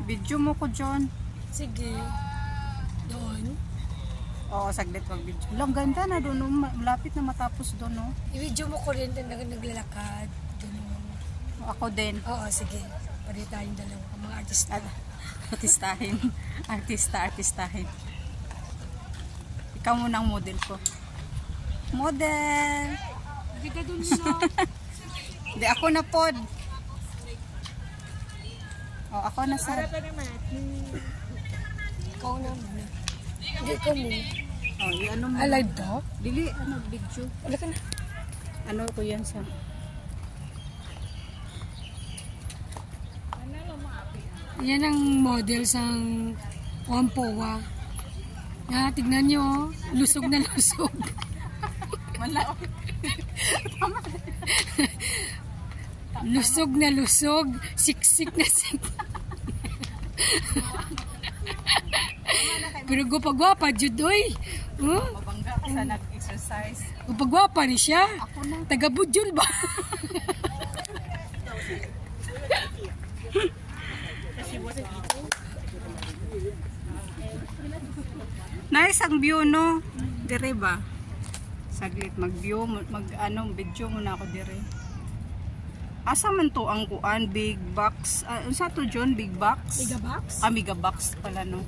Video mo ko, John. Sige. Doon. Oo, saglit mag-video. Lang ganda na doon. Malapit na matapos doon, no? I-video mo ko rin naglalakad. Doon. Ako din. Oo, sige. Pari tayong dalawa. Mga artista. Artistahin. Artistahin. Ikaw muna ang model ko. Model! Hindi ka doon na. Hindi, ako na pod. Oh, ako na sa... Ikaw na muna. Hindi ko mo. Oh, ano mo? Alive daw? Dili, ano, video. Wala ka na. Ano ko yan sa... Yan ang model sa Wampoa. Na, tignan nyo, lusog na lusog. Malao. Lusog na lusog, siksik na siksik. Pero gupagwapa, Judoy. Mabangga ka sa nag-exercise. Gupagwapa rin siya. Taga-Budjul ba? Nice ang view, no? Dire ba? Saglit mag-view, video muna ako dire. Asa man to ang kuan, big box? Sa to, John, big box? Megabox? Mega box pala, no?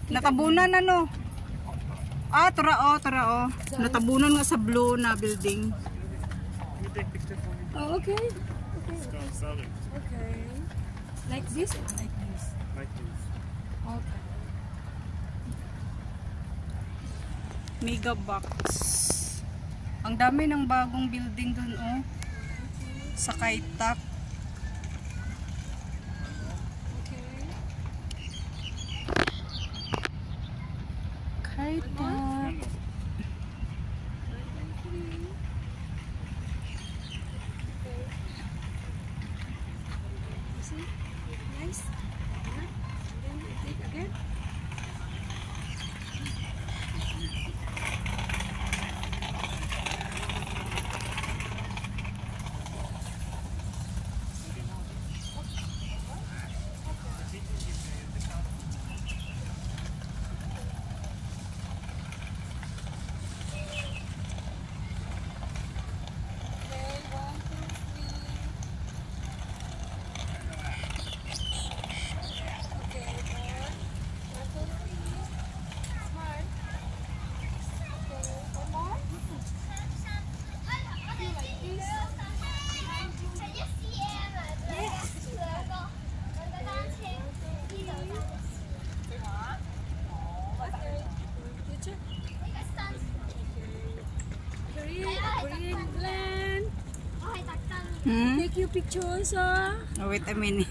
Natabunan na, no? Tara, oh. Natabunan nga sa blue na building. Oh, okay. Okay. Like this? Like this. Okay. Mega box. Ang dami ng bagong building dun, oh. Sa Kaitak. Kaitak. Nice. Then you take again. Take your pictures, Oh, wait a minute.